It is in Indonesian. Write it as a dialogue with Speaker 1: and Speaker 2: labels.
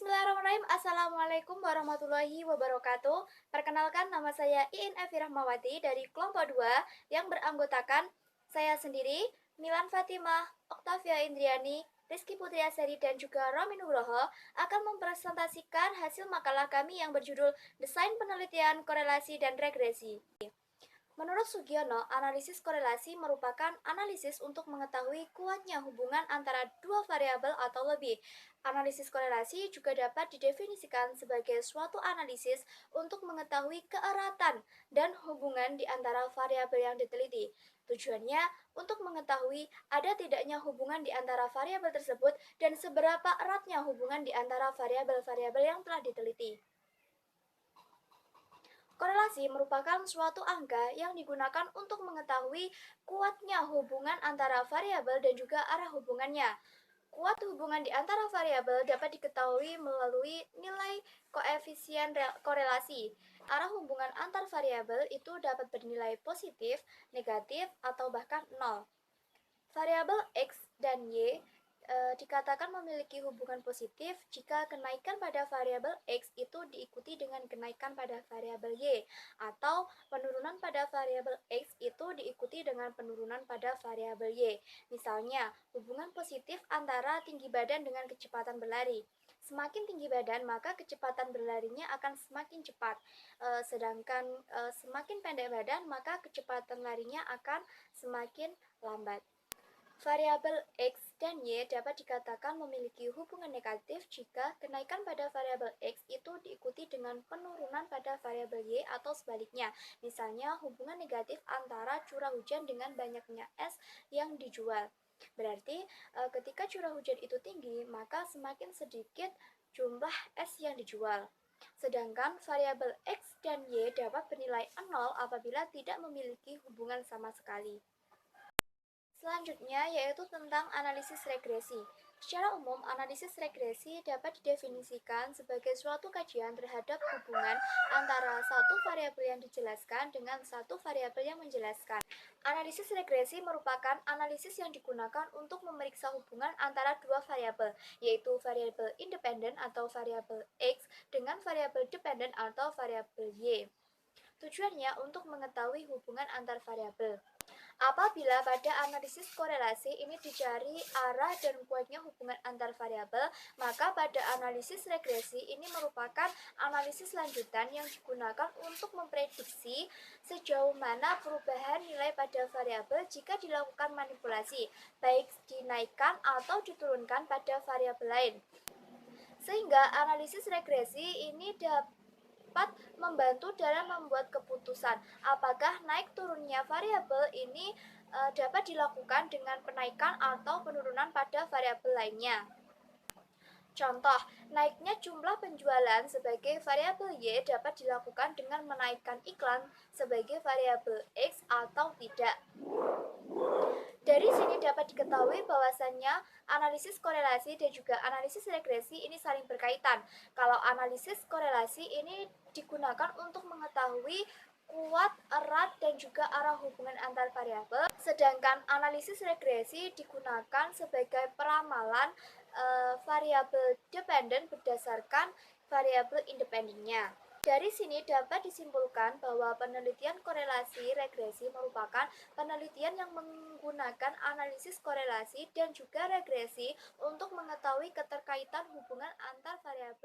Speaker 1: Bismillahirrahmanirrahim. Assalamualaikum warahmatullahi wabarakatuh. Perkenalkan, nama saya Iin Evi Rahmawati dari kelompok 2 yang beranggotakan saya sendiri, Milan Fatimah, Oktavia Indriani, Rizky Putri Asari, dan juga Romi Nugroho akan mempresentasikan hasil makalah kami yang berjudul Desain Penelitian Korelasi dan Regresi. Menurut Sugiono, analisis korelasi merupakan analisis untuk mengetahui kuatnya hubungan antara dua variabel atau lebih. Analisis korelasi juga dapat didefinisikan sebagai suatu analisis untuk mengetahui keeratan dan hubungan di antara variabel yang diteliti. Tujuannya untuk mengetahui ada tidaknya hubungan di antara variabel tersebut dan seberapa eratnya hubungan di antara variabel-variabel yang telah diteliti. Korelasi merupakan suatu angka yang digunakan untuk mengetahui kuatnya hubungan antara variabel dan juga arah hubungannya. Kuat hubungan di antara variabel dapat diketahui melalui nilai koefisien korelasi. Arah hubungan antar variabel itu dapat bernilai positif, negatif, atau bahkan nol. Variabel X dan Y dikatakan memiliki hubungan positif jika kenaikan pada variabel X itu diikuti dengan kenaikan pada variabel Y, atau penurunan pada variabel X itu diikuti dengan penurunan pada variabel Y. Misalnya, hubungan positif antara tinggi badan dengan kecepatan berlari. Semakin tinggi badan, maka kecepatan berlarinya akan semakin cepat. Sedangkan semakin pendek badan, maka kecepatan larinya akan semakin lambat. Variabel X dan Y dapat dikatakan memiliki hubungan negatif jika kenaikan pada variabel X itu diikuti dengan penurunan pada variabel Y atau sebaliknya. Misalnya, hubungan negatif antara curah hujan dengan banyaknya es yang dijual. Berarti, ketika curah hujan itu tinggi, maka semakin sedikit jumlah es yang dijual. Sedangkan variabel X dan Y dapat bernilai 0 apabila tidak memiliki hubungan sama sekali. Selanjutnya yaitu tentang analisis regresi. Secara umum, analisis regresi dapat didefinisikan sebagai suatu kajian terhadap hubungan antara satu variabel yang dijelaskan dengan satu variabel yang menjelaskan. Analisis regresi merupakan analisis yang digunakan untuk memeriksa hubungan antara dua variabel, yaitu variabel independen atau variabel X dengan variabel dependen atau variabel Y. Tujuannya untuk mengetahui hubungan antar variabel. Apabila pada analisis korelasi ini dicari arah dan kuatnya hubungan antar variabel, maka pada analisis regresi ini merupakan analisis lanjutan yang digunakan untuk memprediksi sejauh mana perubahan nilai pada variabel jika dilakukan manipulasi, baik dinaikkan atau diturunkan pada variabel lain. Sehingga analisis regresi ini dapat membantu dalam membuat keputusan apakah naik turunnya variabel ini dapat dilakukan dengan penaikan atau penurunan pada variabel lainnya. Contoh, naiknya jumlah penjualan sebagai variabel Y dapat dilakukan dengan menaikkan iklan sebagai variabel X atau tidak. Dari sini dapat diketahui bahwasannya analisis korelasi dan juga analisis regresi ini saling berkaitan. Kalau analisis korelasi ini digunakan untuk mengetahui kuat, erat, dan juga arah hubungan antar variabel, sedangkan analisis regresi digunakan sebagai peramalan variabel dependen berdasarkan variabel independennya. Dari sini dapat disimpulkan bahwa penelitian korelasi regresi merupakan penelitian yang menggunakan analisis korelasi dan juga regresi untuk mengetahui keterkaitan hubungan antar variabel